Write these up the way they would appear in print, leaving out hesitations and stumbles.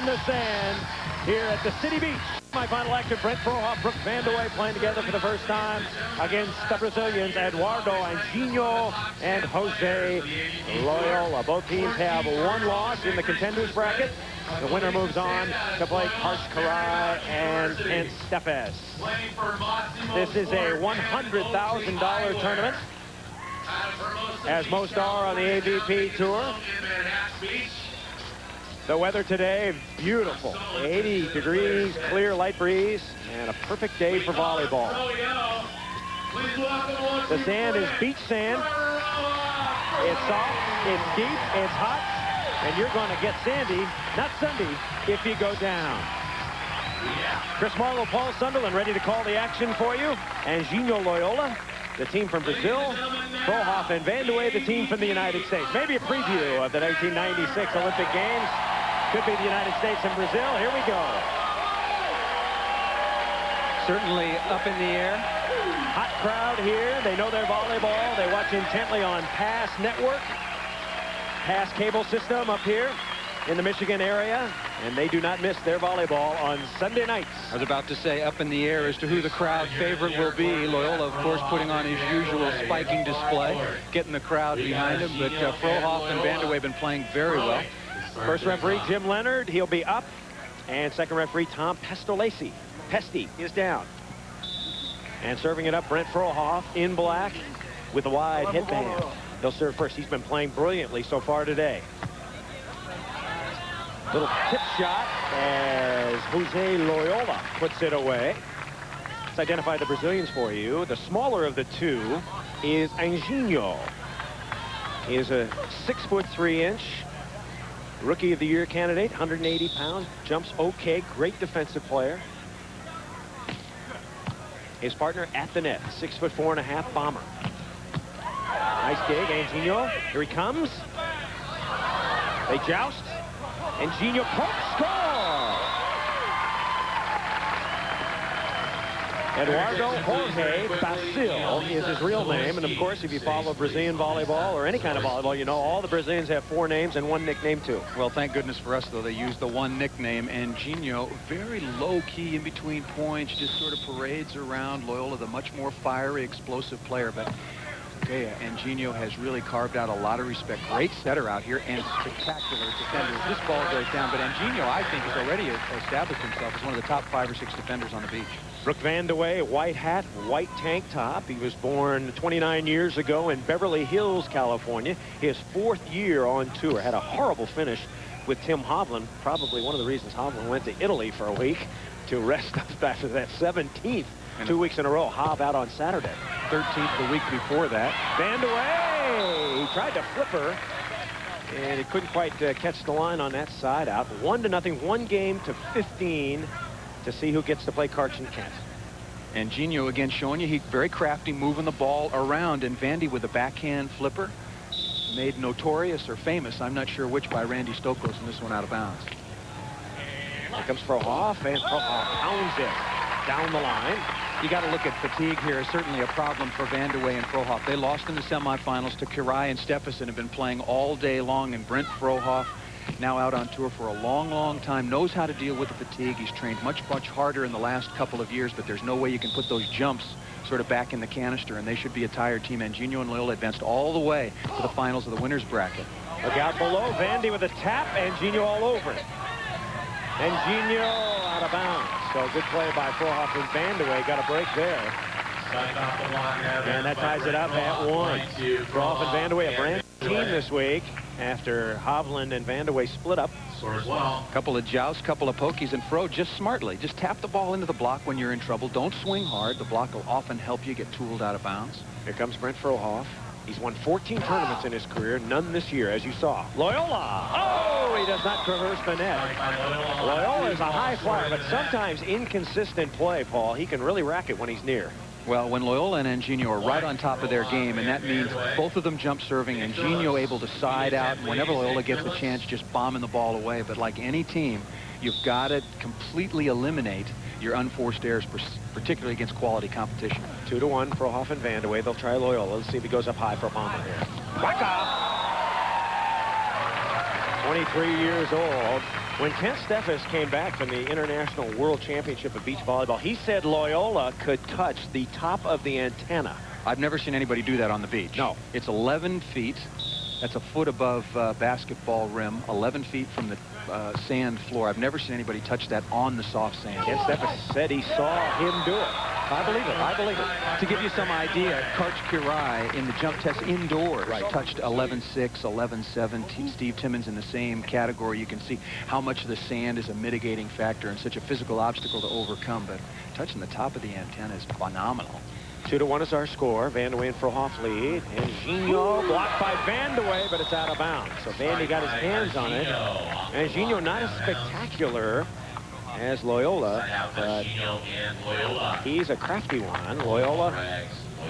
in the sand here at the City Beach. Semi-final action, Brent Frohoff, Vandeweghe playing together for the first time against the Brazilians, Eduardo Anjinho and Jose Loiola. Both teams have one loss in the contenders bracket. The winner moves on to play Karsh Karai and Kent Steffes. This is a $100,000 tournament, as most are on the AVP tour. The weather today, beautiful. 80 degrees, clear, light breeze, and a perfect day for volleyball. The sand is beach sand. It's soft, it's deep, it's hot, and you're going to get sandy, not Sunday, if you go down. Chris Marlowe, Paul Sunderland ready to call the action for you. Anjinho Loiola, the team from Brazil. Frohoff and Vandeweghe, the team from the United States. Maybe a preview of the 1996 Olympic Games. Could be the United States and Brazil. Here we go. Certainly up in the air. Hot crowd here. They know their volleyball. They watch intently on Pass Network. Pass cable system up here in the Michigan area. And they do not miss their volleyball on Sunday nights. I was about to say up in the air as to who the crowd favorite will be. Loiola, of course, putting on his usual spiking display, getting the crowd behind him. But Frohoff and Vandeweghe have been playing very well. First referee, Jim Leonard, he'll be up. And second referee, Tom Pestolesi. Pesty is down. And serving it up, Brent Frohoff in black with a wide headband. He'll serve first. He's been playing brilliantly so far today. Little tip shot as Jose Loiola puts it away. Let's identify the Brazilians for you. The smaller of the two is Anjinho. He is a 6'3" Rookie of the Year candidate, 180 pounds, jumps okay, great defensive player. His partner at the net, 6'4.5" bomber. Nice dig, Anjinho. Here he comes. They joust. Anjinho pokes, score! Eduardo Jorge Bacil is his real name. And of course, if you follow Brazilian volleyball or any kind of volleyball, you know all the Brazilians have 4 names and 1 nickname too. Well, thank goodness for us, though. They used the 1 nickname. Anjinho, very low-key in between points, just sort of parades around. Loiola, the much more fiery, explosive player. But okay, Anjinho has really carved out a lot of respect. Great setter out here and spectacular defenders. This ball goes down, but Anjinho, I think, has already established himself as one of the top 5 or 6 defenders on the beach. Brooke Vandeweghe, white hat, white tank top. He was born 29 years ago in Beverly Hills, California. His 4th year on tour. Had a horrible finish with Tim Hovland. Probably one of the reasons Hovland went to Italy for a week to rest up after that 17th. And 2 weeks in a row. Hobb out on Saturday. 13th the week before that. Vandeweghe! He tried to flip her, and he couldn't quite catch the line on that side out. 1-0, 1 game to 15 to see who gets to play Karch and Kent. Anjinho again showing you he's very crafty, moving the ball around, and Vandy with a backhand flipper. Made notorious or famous, I'm not sure which, by Randy Stokos, and this one out of bounds. Here comes Frohoff, and Frohoff pounds it down the line. You got to look at fatigue here. Certainly a problem for Vandeweghe and Frohoff. They lost in the semifinals to Karai and Steffes and have been playing all day long. And Brent Frohoff, now out on tour for a long, long time, knows how to deal with the fatigue. He's trained much, much harder in the last couple of years, but there's no way you can put those jumps sort of back in the canister, and they should be a tired team. Anjinho and Loiola advanced all the way to the finals of the winner's bracket. Look out below. Vandy with a tap. Anjinho all over it. Anjinho out of bounds. So good play by Frohoff and Vandeweghe. Got a break there. And that ties it up at 1. Frohoff and Vandeweghe, a brand new team this week after Hovland and Vandeweghe split up. Couple of jousts, couple of pokies, and Fro just smartly. Just tap the ball into the block when you're in trouble. Don't swing hard. The block will often help you get tooled out of bounds. Here comes Brent Frohoff. He's won 14 tournaments in his career, none this year, as you saw. Loiola! Oh, he does not traverse the net. Loiola is a high flyer, but sometimes inconsistent play, Paul. He can really rack it when he's near. Well, when Loiola and Anjinho are right on top of their game, and that means both of them jump serving, Anjinho able to side out, and whenever Loiola gets a chance, just bombing the ball away. But like any team, you've got to completely eliminate your unforced errors, particularly against quality competition. 2-1, Frohoff and Vandeweghe. They'll try Loiola. Let's see if he goes up high for a bomber here. Whack off! 23 years old. When Kent Steffes came back from the International World Championship of Beach Volleyball, he said Loiola could touch the top of the antenna. I've never seen anybody do that on the beach. No. It's 11 feet. That's a foot above basketball rim, 11 feet from the sand floor. I've never seen anybody touch that on the soft sand. Kent Steffes said he saw him do it. I believe it. I believe it. To give you some idea, Karch Kirai in the jump test indoors touched 11.6, 11.7. Steve Timmons in the same category. You can see how much the sand is a mitigating factor and such a physical obstacle to overcome. But touching the top of the antenna is phenomenal. 2-1 is our score. Vandeweghe and Frohoff lead. And Gino blocked by Vandeweghe, but it's out of bounds. So Vandy got his hands on it. And Gino not as spectacular as Loiola, but he's a crafty one. Loiola,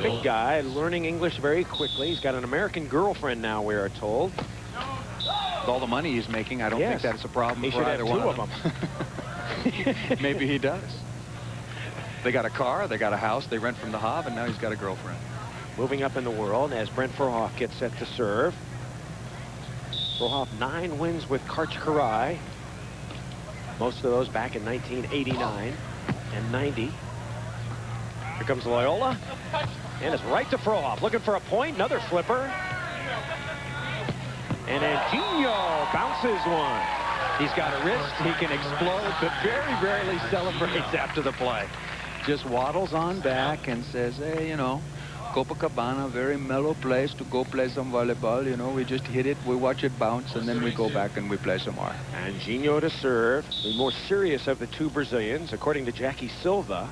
big guy, learning English very quickly. He's got an American girlfriend now, we are told. With all the money he's making, I don't think that's a problem he for should either have two one of them. Maybe he does. They got a car, they got a house, they rent from the Hav, and now he's got a girlfriend. Moving up in the world as Brent Frohoff gets set to serve. Frohoff 9 wins with Karch Kirai. Most of those back in 1989 and 90. Here comes Loiola. And it's right to Frohoff. Looking for a point. Another flipper. And Anginho bounces one. He's got a wrist. He can explode, but very rarely celebrates after the play. Just waddles on back and says, hey, you know, Copacabana, very mellow place to go play some volleyball. You know, we just hit it, we watch it bounce, and then we go back and we play some more. Anginho to serve. The more serious of the two Brazilians, according to Jackie Silva,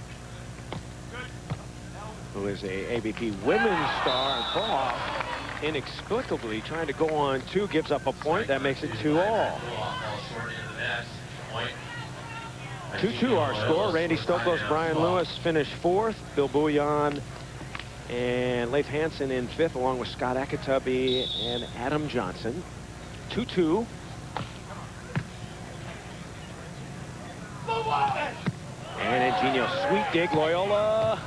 who is a AVP women's star. And Frohoff, inexplicably trying to go on 2, gives up a point. That makes it 2-all. 2-2 our score. Randy Stokos, Brian Lewis finished 4th. Bill Bouillon and Leif Hansen in 5th, along with Scott Akatubby and Adam Johnson. 2-2. And Anginho, sweet dig. Loiola.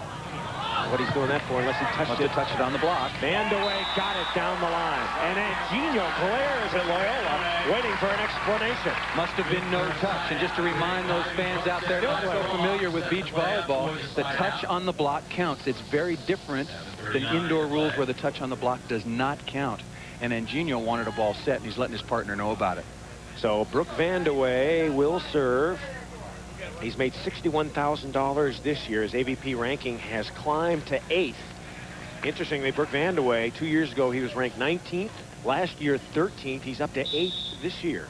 What he's doing that for, unless he touched it on the block. Vandeweghe got it down the line. And Anginho glares at Loiola, waiting for an explanation. Must have been no touch. And just to remind those fans out there not so familiar with beach volleyball, the touch on the block counts. It's very different than indoor rules where the touch on the block does not count. And Anginho wanted a ball set, and he's letting his partner know about it. So Brooke Vandeweghe will serve. He's made $61,000 this year. His AVP ranking has climbed to 8th. Interestingly, Brooke Vandeweghe, 2 years ago, he was ranked 19th. Last year, 13th. He's up to 8th this year.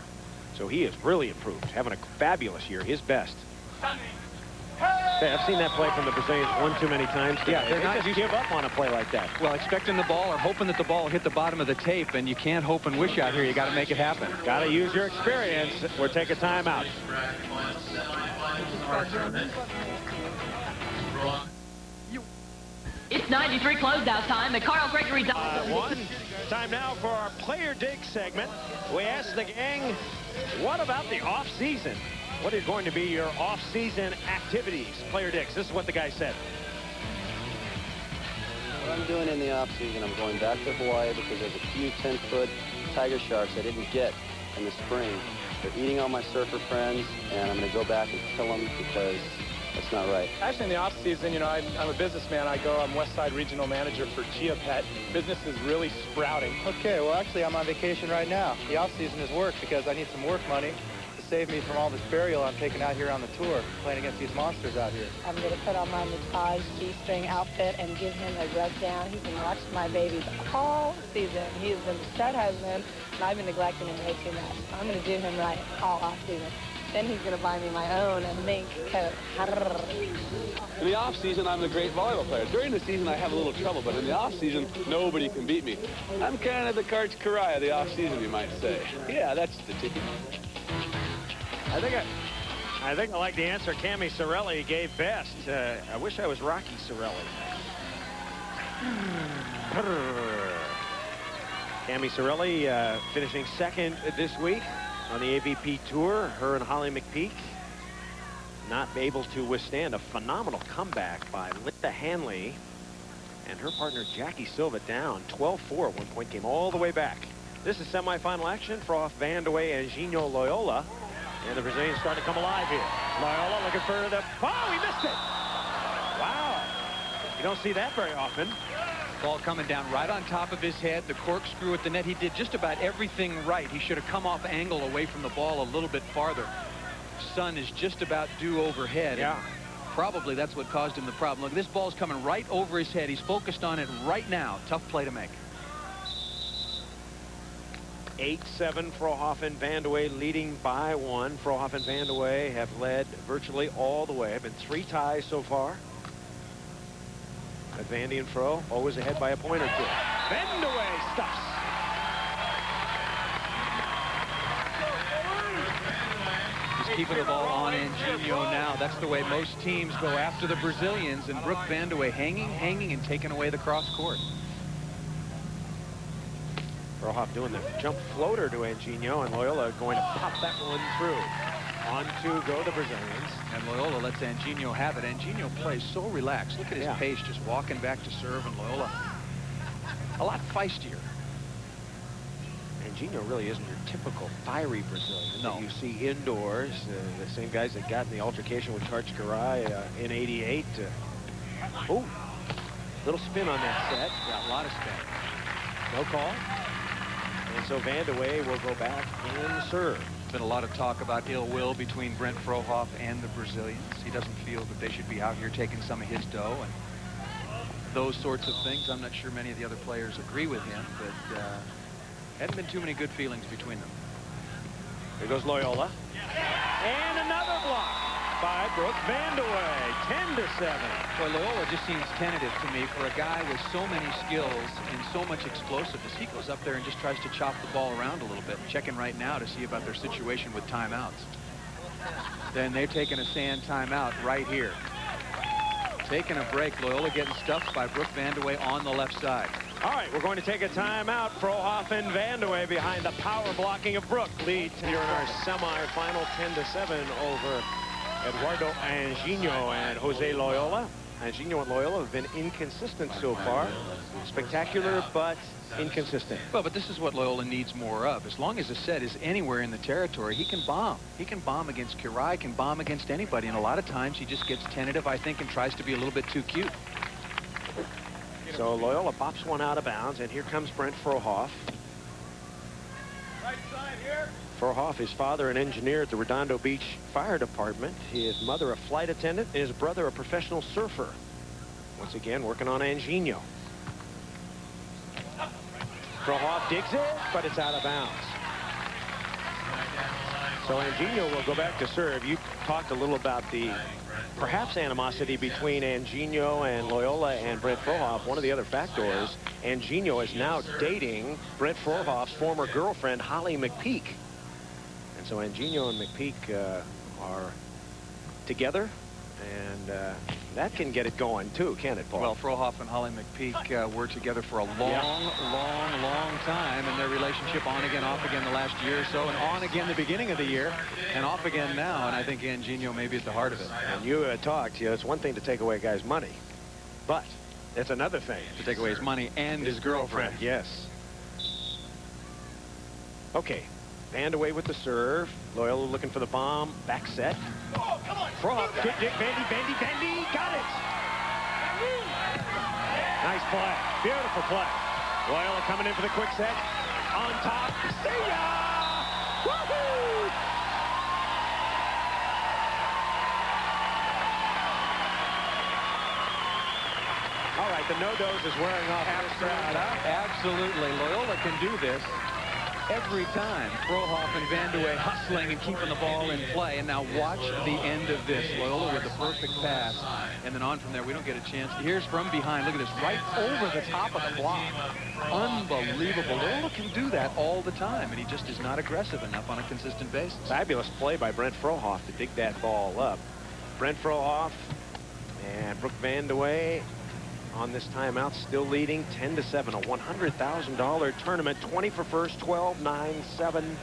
So he has really improved, having a fabulous year, his best. Hey, I've seen that play from the Brazilians one too many times. Yeah, they're not just give up on a play like that. Well, expecting the ball or hoping that the ball hit the bottom of the tape, and you can't hope and wish out here. You got to make it happen. Got to use your experience. We'll take a timeout. It's 93 closeout time. The Carl Gregory one. Time now for our player dig segment. We asked the gang, what about the off season? What are going to be your off-season activities? Player Dix, this is what the guy said. What I'm doing in the off-season, I'm going back to Hawaii because there's a few 10-foot tiger sharks I didn't get in the spring. They're eating all my surfer friends, and I'm going to go back and kill them because that's not right. Actually, in the off-season, you know, I'm a businessman. I'm West Side Regional Manager for Chia Pet. Business is really sprouting. Okay, well, actually, I'm on vacation right now. The off-season is work because I need some work money to save me from all this burial I'm taking out here on the tour, playing against these monsters out here. I'm going to put on my massage G-string outfit and give him a rub down. He's been watching my babies all season. He has been a stud husband, and I've been neglecting him way too much. I'm going to do him right all off season. Then he's going to buy me my own mink coat. In the off-season, I'm the great volleyball player. During the season, I have a little trouble, but in the off-season, nobody can beat me. I'm kind of the Karch Kirai of the off-season, you might say. Yeah, that's the ticket. I think I like the answer Cami Sorelli gave best. I wish I was Rocky Sorelli. Cami Sorelli finishing 2nd this week on the AVP Tour. Her and Holly McPeak not able to withstand a phenomenal comeback by Linda Hanley and her partner Jackie Silva down 12-4 at one point, came all the way back. This is semifinal action. Frohoff, Vandeweghe, and Gino Loiola. And the Brazilians starting to come alive here. Loiola looking for the... Oh, he missed it! Wow. You don't see that very often. Ball coming down right on top of his head. The corkscrew at the net. He did just about everything right. He should have come off angle away from the ball a little bit farther. Sun is just about due overhead. Yeah. Probably that's what caused him the problem. Look, this ball's coming right over his head. He's focused on it right now. Tough play to make. 8-7, Frohoff and Vandeweghe leading by 1. Frohoff and Vandeweghe have led virtually all the way. Been 3 ties so far. But Vandy and Fro always ahead by a point or 2. Vandeweghe stuffs. He's keeping the ball on Anginho now. That's the way most teams go after the Brazilians. And Brooke Vandeweghe hanging, and taking away the cross court. Frohoff doing the jump floater to Anginho, and Loiola going to pop that one through. On to go the Brazilians. And Loiola lets Anginho have it. Anginho plays so relaxed. Look at his pace, just walking back to serve, and Loiola a lot feistier. Anginho really isn't your typical fiery Brazilian No. that you see indoors. The same guys that got in the altercation with Karai in '88. Oh, little spin on that set. Yeah, a lot of spin. No call. And so Vandeweghe will go back and serve. Been a lot of talk about ill will between Brent Frohoff and the Brazilians. He doesn't feel that they should be out here taking some of his dough and those sorts of things. I'm not sure many of the other players agree with him, but hadn't been too many good feelings between them. Here goes Loiola. And another block by Brooke Vandeweghe. 10-7. Boy, Loiola just seems tentative to me for a guy with so many skills and so much explosiveness. He goes up there and just tries to chop the ball around a little bit. Checking right now to see about their situation with timeouts. Then they're taking a sand timeout right here. Taking a break. Loiola getting stuffed by Brooke Vandeweghe on the left side. All right, we're going to take a timeout. Frohoff and Vandeweghe behind the power blocking of Brooke. Lead here in our semifinal 10-7 over Eduardo Anginho and Jose Loiola. Anginho and Loiola have been inconsistent so far. Spectacular, but inconsistent. Well, but this is what Loiola needs more of. As long as the set is anywhere in the territory, he can bomb. He can bomb against Kirai, can bomb against anybody, and a lot of times he just gets tentative, I think, and tries to be a little bit too cute. So Loiola bops one out of bounds, and here comes Brent Frohoff. Right side here. Frohoff, his father an engineer at the Redondo Beach Fire Department. His mother a flight attendant, and his brother a professional surfer. Once again, working on Anginho. Frohoff digs it, but it's out of bounds. So Anginho will go back to serve. You talked a little about the perhaps animosity between Anginho and Loiola and Brent Frohoff. One of the other factors, Anginho is now dating Brent Frohoff's former girlfriend, Holly McPeak. And so Anginho and McPeak are together, and that can get it going too, can't it, Paul? Well, Frohoff and Holly McPeak were together for a long time, and their relationship on again, off again the last year or so, and on again the beginning of the year, and off again now, and I think Anginho may be at the heart of it. And you talked, it's one thing to take away a guy's money, but it's another thing To take away his money and his girlfriend. Yes. Okay, Vandeweghe with the serve. Loiola looking for the bomb. Back set. Oh, come on. Frohoff, Vandy, got it. Nice play, beautiful play. Loiola coming in for the quick set. On top, see ya! Woohoo! All right, the no-dose is wearing off. Absolutely. Loiola can do this every time. Frohoff and Vandeweghe hustling and keeping the ball in play. And now watch the end of this. Loiola with the perfect pass. And then on from there, we don't get a chance. Here's from behind. Look at this. Right over the top of the block. Unbelievable. Loiola can do that all the time. And he just is not aggressive enough on a consistent basis. Fabulous play by Brent Frohoff to dig that ball up. Brent Frohoff and Brooke Vandeweghe on this timeout, still leading 10-7, a $100,000 tournament, 20 for first, 12, 9, 7,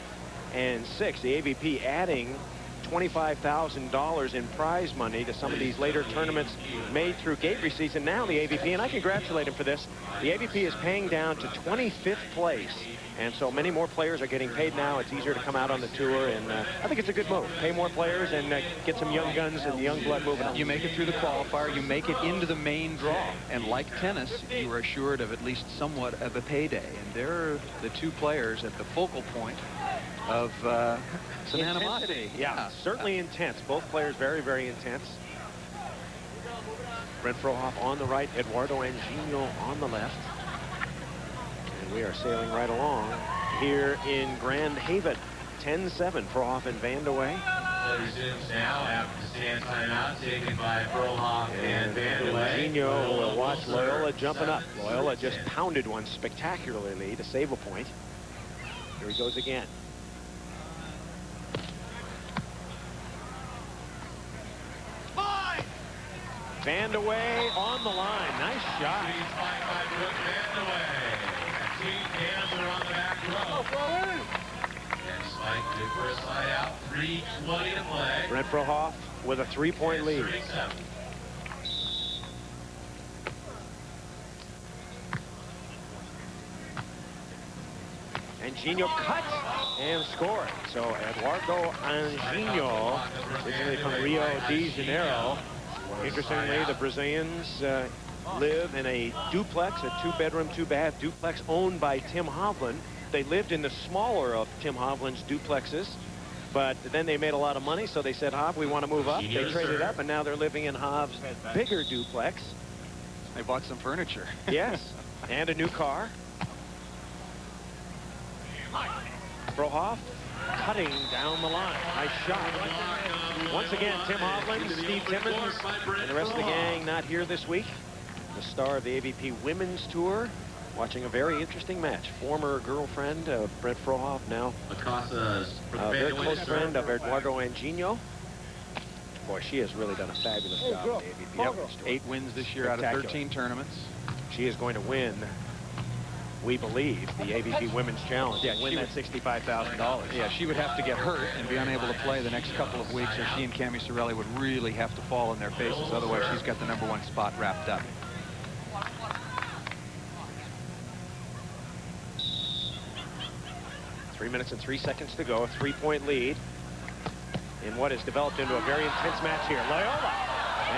and 6. The AVP adding $25,000 in prize money to some of these later tournaments made through gate receipts. And now the AVP, and I congratulate him for this, the AVP is paying down to 25th place And so many more players are getting paid now. It's easier to come out on the tour, and I think it's a good move. Pay more players and get some young guns and the young blood moving on. You make it through the qualifier, you make it into the main draw. And like tennis, you are assured of at least somewhat of a payday. And they're the two players at the focal point of some animosity. Yeah, certainly intense. Both players very, very intense. Brent Frohoff on the right, Eduardo Anjinho on the left. And we are sailing right along here in Grand Haven. 10-7, Frohoff and Vandeweghe. Resumes now after the stand timeout taken by Frohoff and Vandeweghe. Anjinho will watch Loiola jumping up. Loiola just pounded one spectacularly to save a point. Here he goes again. Vandeweghe on the line. Nice shot. Team hands are on the back row. And Spike good first slide out. 3:20 to play. Brent Frohoff with a 3-point lead. Anjinho cut and scored. So Eduardo Anjinho, originally from Rio de Janeiro. Interestingly, the Brazilians live in a duplex, a 2-bedroom, 2-bath duplex owned by Tim Hovland. They lived in the smaller of Tim Hovland's duplexes, but then they made a lot of money, so they said, Hov, we want to move up. They traded up, and now they're living in Hov's bigger duplex. They bought some furniture. Yes, and a new car. Frohoff cutting down the line. Nice shot. Once again, Tim Hovland, Steve Timmons, and the rest of the gang not here this week. The star of the AVP Women's Tour, watching a very interesting match. Former girlfriend of Brent Frohoff, now very close friend of Eduardo Anjinho. Boy, she has really done a fabulous job at the AVP Women's Tour. 8 wins this year out of 13 tournaments. She is going to win, we believe, the AVP Women's Challenge. Yeah, win that $65,000. Yeah, she would have to get hurt and be unable to play the next couple of weeks, or she and Cami Sorelli would really have to fall in their faces. Otherwise, she's got the #1 spot wrapped up. Three minutes and 3 seconds to go. A 3-point lead in what has developed into a very intense match here. Loiola.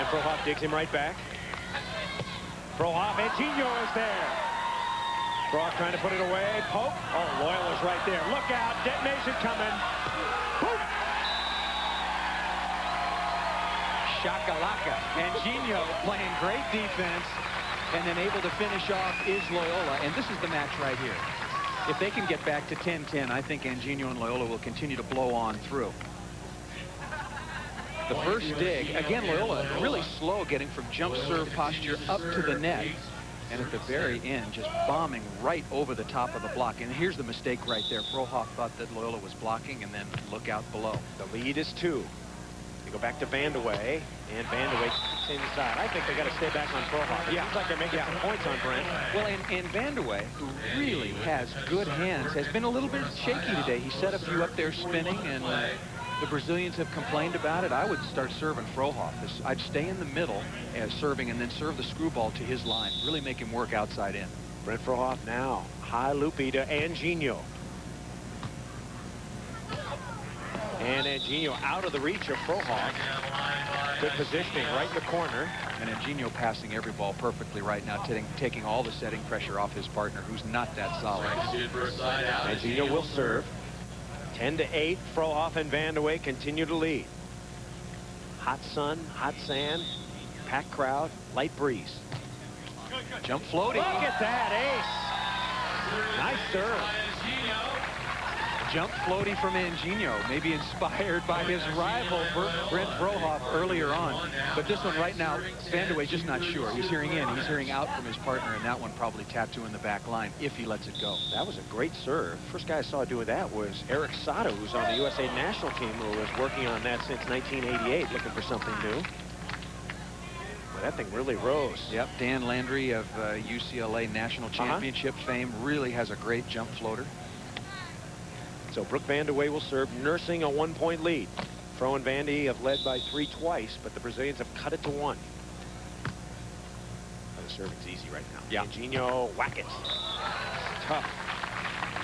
And Frohoff digs him right back. Frohoff, Anjinho is there. Frohoff trying to put it away. Poke. Oh, Loyola's right there. Look out. Detonation coming. Boom. Shakalaka. Anjinho playing great defense, and then able to finish off is Loiola. And this is the match right here. If they can get back to 10-10, I think Anjinho and Loiola will continue to blow on through. The first dig, again, Loiola really slow getting from jump serve posture up to the net. And at the very end, just bombing right over the top of the block. And here's the mistake right there. Frohoff thought that Loiola was blocking, and then look out below. The lead is 2. They go back to Vandeweghe, and Vandeweghe kicks inside. I think they got to stay back on Frohoff. It seems like they're making some points on Brent. Well, and Vandeweghe, who really has good hands, has been a little bit shaky today. He set a few up there spinning, and the Brazilians have complained about it. I would start serving Frohoff. I'd stay in the middle as serving, and then serve the screwball to his line. Really make him work outside in. Brent Frohoff now. High loopy to Anjinho. And Anjinho out of the reach of Frohoff. Good positioning right in the corner. And Anjinho passing every ball perfectly right now, taking all the setting pressure off his partner, who's not that solid. Anjinho will serve. 10-8, Frohoff and Vandeweghe continue to lead. Hot sun, hot sand, packed crowd, light breeze. Jump floating. Look at that ace. Nice serve. Jump floaty from Anjinho, maybe inspired by his rival Brent Frohoff earlier on. But this one right now, Vandeweghe just not sure. He's hearing in, he's hearing out from his partner, and that one probably tattoo in the back line if he lets it go. That was a great serve. First guy I saw do that was Eric Sato, who's on the USA national team, who was working on that since 1988, looking for something new. Well, that thing really rose. Yep, Dan Landry of UCLA national championship fame really has a great jump floater. So Brooke Vandeweghe will serve, nursing a 1-point lead. Fro and Vandy have led by 3 twice, but the Brazilians have cut it to 1. The serving's easy right now. Yeah. Anjinho, whack it. It's tough.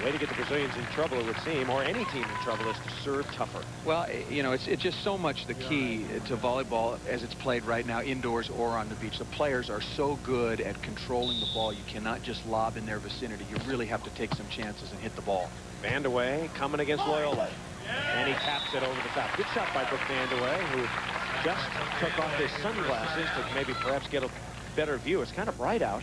The way to get the Brazilians in trouble, it would seem, or any team in trouble, is to serve tougher. Well, you know, it's just so much the key to volleyball as it's played right now, indoors or on the beach. The players are so good at controlling the ball. You cannot just lob in their vicinity. You really have to take some chances and hit the ball. Vandeweghe coming against Loiola. And he taps it over the top. Good shot by Brooke Vandeweghe, who just took off his sunglasses to maybe perhaps get a better view. It's kind of bright out.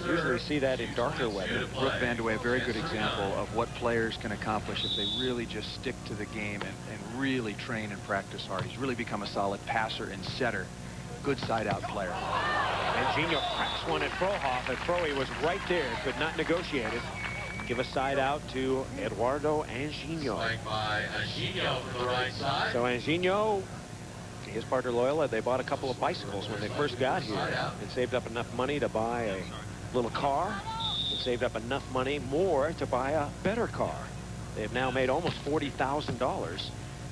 Usually see that in darker weather. Brooke Vandeweghe, a very good example of what players can accomplish if they really just stick to the game and really train and practice hard. He's really become a solid passer and setter. Good side-out player. And Gino cracks one at Frohoff, and Frohoff was right there, could not negotiate it. Give a side out to Eduardo Anjinho. So Anjinho, his partner Loiola, they bought a couple of bicycles when they first got here and saved up enough money to buy a little car and saved up enough money more to buy a better car. They've now made almost $40,000.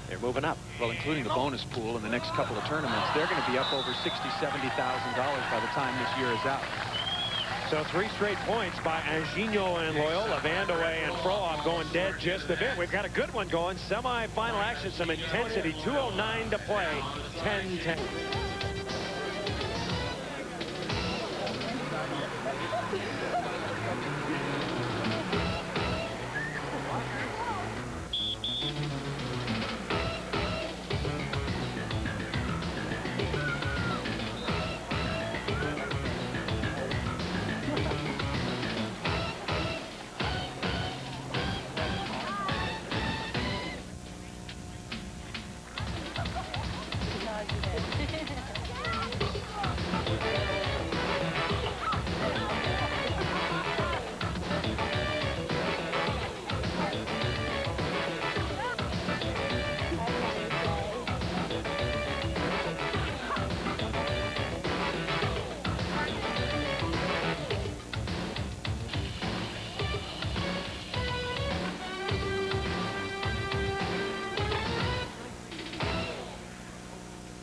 They're moving up. Well, including the bonus pool in the next couple of tournaments, they're going to be up over $60,000, $70,000 by the time this year is out. So 3 straight points by Anjinho and Loiola. Vandeweghe and Frohoff going dead just a bit. We've got a good one going. Semi-final action, some intensity. 2:09 to play. 10-10.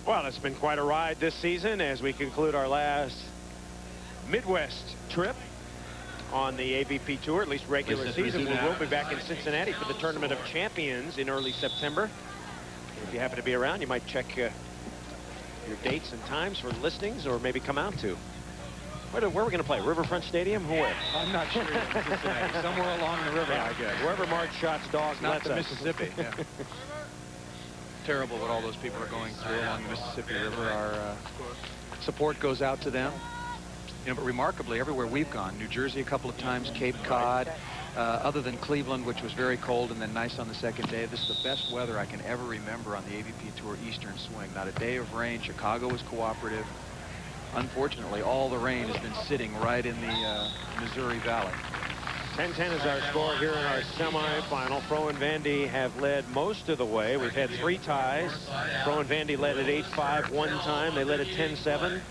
Well, it's been quite a ride this season as we conclude our last Midwest trip on the AVP Tour, at least regular season. We will be back in Cincinnati for the Tournament of Champions in early September. If you happen to be around, you might check your dates and times for listings, or maybe come out to. Where are we going to play? Riverfront Stadium? Where? I'm not sure. Cincinnati. Somewhere along the river, I guess. Wherever Mark Schott's dog lets us. Mississippi. Yeah. Terrible what all those people are going through along the Mississippi River. Our support goes out to them. You know, but remarkably, everywhere we've gone, New Jersey a couple of times, Cape Cod, other than Cleveland, which was very cold and then nice on the second day, this is the best weather I can ever remember on the AVP Tour Eastern Swing. Not a day of rain. Chicago was cooperative. Unfortunately, all the rain has been sitting right in the Missouri Valley. 10-10 is our score here in our semifinal. Fro and Vandy have led most of the way. We've had 3 ties. Fro and Vandy led at 8-5 one time. They led at 10-7.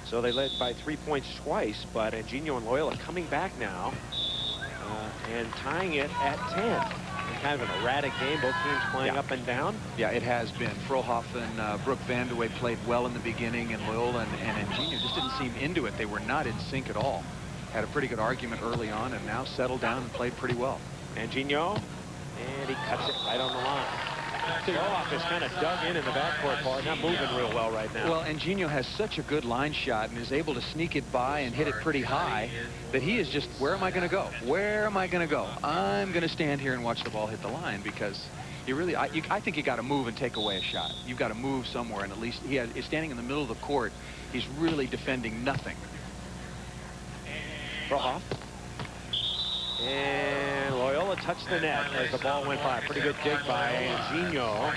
So they led by 3 points twice. But Anjinho and Loiola coming back now and tying it at 10. Kind of an erratic game, both teams playing up and down. Yeah, it has been. Frohoff and Brooke Vandeweghe played well in the beginning, and Loiola and Anjinho just didn't seem into it. They were not in sync at all. Had a pretty good argument early on and now settled down and played pretty well. Anjinho, and he cuts it right on the line. Frohoff is kind of dug in the backcourt part, not moving real well right now. Well, Anjinho has such a good line shot and is able to sneak it by and hit it pretty high that he is just, where am I going to go? Where am I going to go? I'm going to stand here and watch the ball hit the line, because you really, I think you got to move and take away a shot. You've got to move somewhere, and at least he's standing in the middle of the court. He's really defending nothing. Frohoff. And Loiola touched the net as the ball went by. Pretty good dig by Anjinho.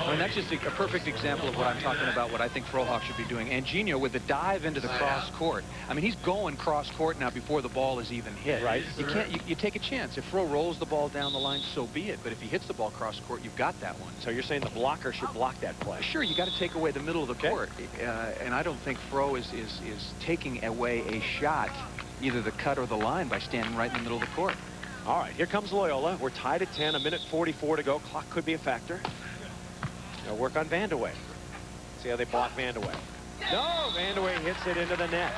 And that's just a perfect example of what I'm talking about, what I think Frohoff should be doing. Anjinho with the dive into the cross court. I mean, he's going cross court now before the ball is even hit. Right. You can't, you take a chance. If Fro rolls the ball down the line, so be it. But if he hits the ball cross court, you've got that one. So you're saying the blocker should block that play? Sure, you got to take away the middle of the court. And I don't think Fro is taking away a shot, either the cut or the line, by standing right in the middle of the court. All right, here comes Loiola. We're tied at 10, 1:44 to go. Clock could be a factor. They'll work on Vandeweghe. See how they block Vandeweghe. No, Vandeweghe hits it into the net.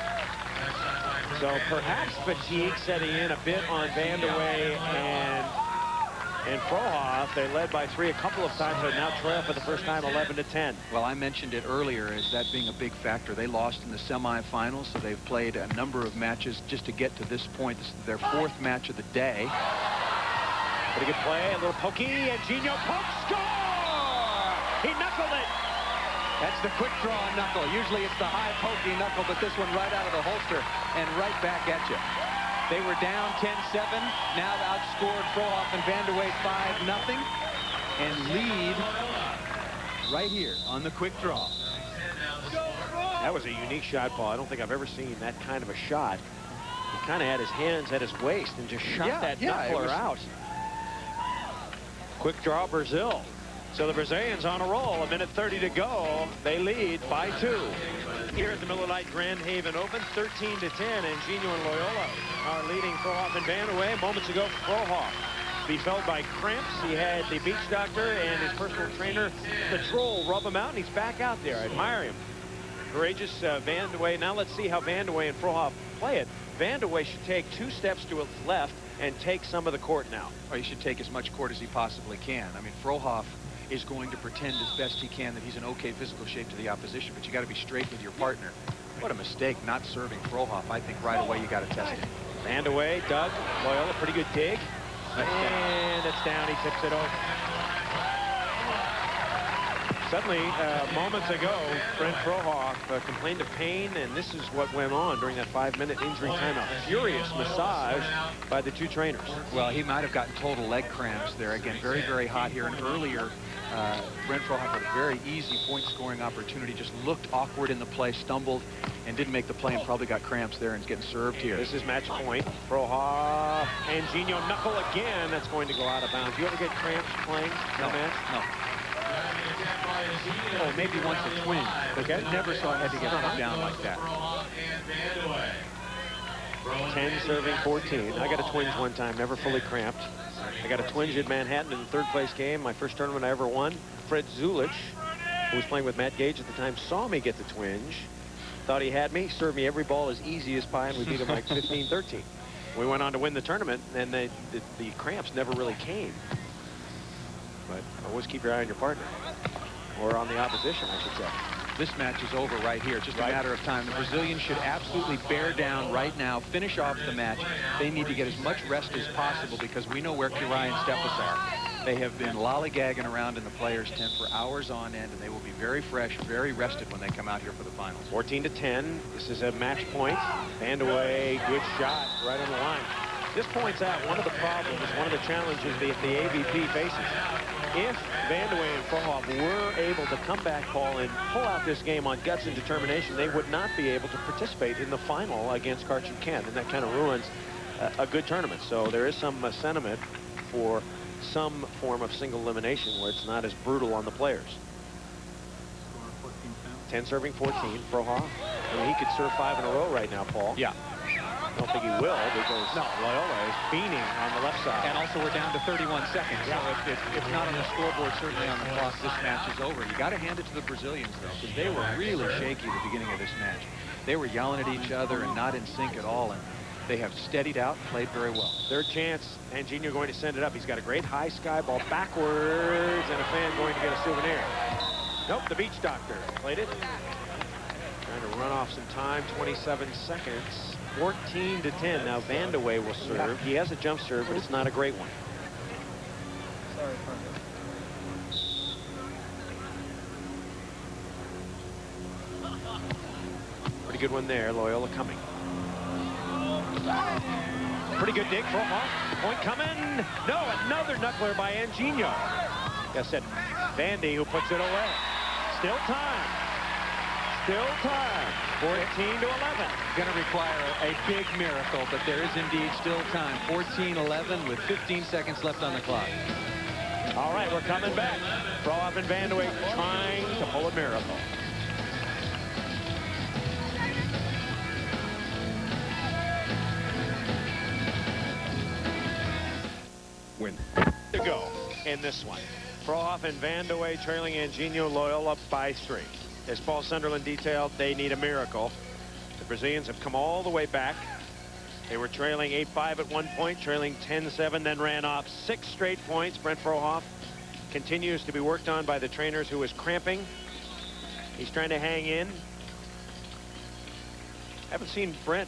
So perhaps fatigue setting in a bit on Vandeweghe and Frohoff. They led by 3 a couple of times, but now trail for the first time 11-10. Well, I mentioned it earlier as that being a big factor. They lost in the semifinals, so they've played a number of matches just to get to this point. This is their 4th match of the day. Pretty good play, a little pokey, and Gino poke, score! He knuckled it. That's the quick draw knuckle. Usually it's the high pokey knuckle, but this one right out of the holster and right back at you. They were down 10-7, now outscored Frohoff and Vandeweghe 5-0, and lead right here on the quick draw. That was a unique shot, Paul. I don't think I've ever seen that kind of a shot. He kind of had his hands at his waist and just shot that knuckler out. Quick draw, Brazil. So the Brazilians on a roll. 1:30 to go. They lead by 2. Here at the Miller Lite Grand Haven Open, 13-10, and Gino and Loiola are leading Frohoff and Vandeweghe. Moments ago, Frohoff befell by cramps. He had the beach doctor and his personal trainer, the Troll, rub him out, and he's back out there. I admire him. Courageous Vandeweghe. Now let's see how Vandeweghe and Frohoff play it. Vandeweghe should take 2 steps to his left and take some of the court now. Well, he should take as much court as he possibly can. I mean, Frohoff is going to pretend as best he can that he's in okay physical shape to the opposition, but you got to be straight with your partner. What a mistake not serving Frohoff. I think right away you got to test it. Vandeweghe, Doug, Loiola, pretty good dig. And it's down. He tips it over. Suddenly, moments ago, Brent Frohoff complained of pain, and this is what went on during that 5-minute injury timeout. Furious massage by the 2 trainers. Well, he might have gotten total leg cramps there. Again, very, very hot here. And earlier, Brent Frohoff had a very easy point-scoring opportunity. Just looked awkward in the play, stumbled, and didn't make the play, and probably got cramps there and is getting served here. This is match point. Frohoff and Gino knuckle again. That's going to go out of bounds. You ever get cramps playing that match? No. Oh, maybe once a twinge, but I never saw I had to get put down like that. 10 serving 14. I got a twinge one time, never fully cramped. I got a twinge in Manhattan in the 3rd place game, my first tournament I ever won. Fred Zulich, who was playing with Matt Gage at the time, saw me get the twinge. Thought he had me, served me every ball as easy as pie, and we beat him like 15-13. We went on to win the tournament, and the cramps never really came. But always keep your eye on your partner. Or on the opposition, I should say. This match is over right here. Just a matter of time. The Brazilians should absolutely bear down right now, finish off the match. They need to get as much rest as possible because we know where Kirai and Steffes are. They have been lollygagging around in the players' tent for hours on end, and they will be very fresh, very rested when they come out here for the finals. 14-10. This is a match point. Vandeweghe, good shot right on the line. This points out one of the problems, one of the challenges the AVP faces. If Vandeweghe and Frohoff were able to come back, Paul, and pull out this game on guts and determination, they would not be able to participate in the final against Karch Kent, and that kind of ruins a good tournament. So there is some sentiment for some form of single elimination where it's not as brutal on the players. 10 serving 14, Frohoff. I mean, he could serve 5 in a row right now, Paul. Yeah. I don't think he will because Loiola is beaning on the left side. And also we're down to 31 seconds. Yeah. So if it's not on the scoreboard, certainly on the clock, this match is over. You got to hand it to the Brazilians, though, because they were really shaky at the beginning of this match. They were yelling at each other and not in sync at all, and they have steadied out and played very well. 3rd chance, and Gino going to send it up. He's got a great high sky ball backwards, and a fan going to get a souvenir. Nope, the beach doctor played it. Trying to run off some time, 27 seconds. 14-10. Now Vandeweghe will serve. He has a jump serve, but it's not a great one. Pretty good one there. Loiola coming. Pretty good dig. Frohoff. Point coming. No, another knuckler by Anginho. Yes, said Vandy who puts it away. Still time. Still time. 14-11. Going to require a big miracle, but there is indeed still time. 14-11 with 15 seconds left on the clock. All right, we're coming back. Frohoff and Vandeweghe trying to pull a miracle. Win. To go in this one. Frohoff and Vandeweghe trailing Anginho, Loiola by 3. As Paul Sunderland detailed, they need a miracle. The Brazilians have come all the way back. They were trailing 8-5 at one point, trailing 10-7, then ran off 6 straight points. Brent Frohoff continues to be worked on by the trainers who is cramping. He's trying to hang in. Haven't seen Brent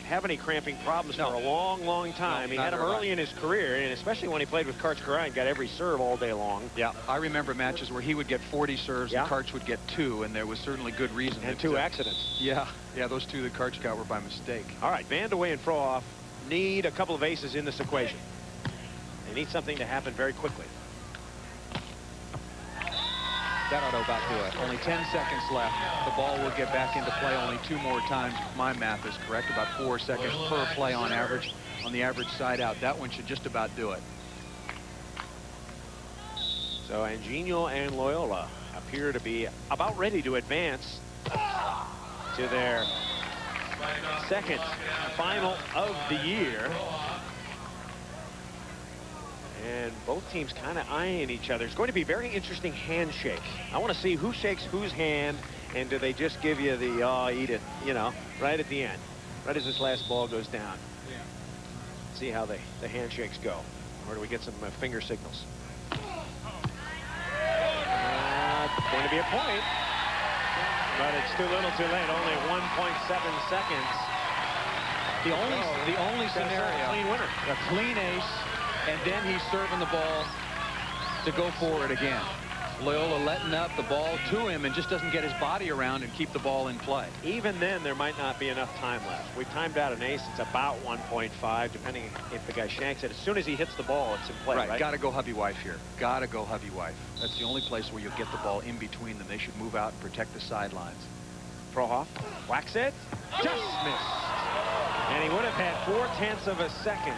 have any cramping problems for a long time. He had them early in his career, and especially when he played with Karch Kiraly and got every serve all day long. Yeah, I remember matches where he would get 40 serves and Karch would get 2, and there was certainly good reason. And 2 accidents. Yeah, those 2 that Karch got were by mistake. All right, Vandeweghe and Frohoff need a couple of aces in this equation. They need something to happen very quickly. That ought to about do it. Only 10 seconds left. The ball will get back into play only 2 more times, if my math is correct. About 4 seconds per play on average, on the average side out. That one should just about do it. So Anginho and Loiola appear to be about ready to advance to their second final of the year. And both teams kind of eyeing each other. It's going to be very interesting handshake. I want to see who shakes whose hand, and do they just give you the, oh, eat it, you know, right at the end, right as this last ball goes down. Yeah. See how the handshakes go. Or do we get some finger signals? Going to be a point, but it's too little too late. Only 1.7 seconds. The only scenario, clean winner. A clean ace, and then he's serving the ball to go for it again. Loiola letting up the ball to him and just doesn't get his body around and keep the ball in play. Even then, there might not be enough time left. We've timed out an ace. It's about 1.5, depending if the guy shanks it. As soon as he hits the ball, it's in play, right? Got to go hubby-wife here. Got to go hubby-wife. That's the only place where you'll get the ball in between them. They should move out and protect the sidelines. Frohoff whacks it. Just missed. And he would have had 0.4 of a second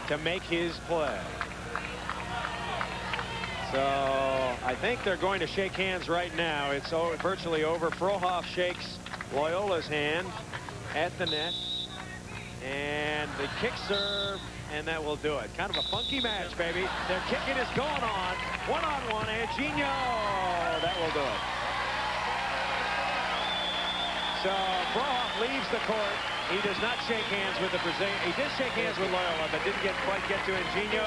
to make his play. So I think they're going to shake hands right now. It's virtually over. Frohoff shakes Loiola's hand at the net. And the kick serve, and that will do it. Kind of a funky match, baby. Their kicking is going on. One-on-one, Anginho. That will do it. So Frohoff leaves the court. He does not shake hands with the Brazilian. He did shake hands with Loiola, but didn't quite get to Anginho.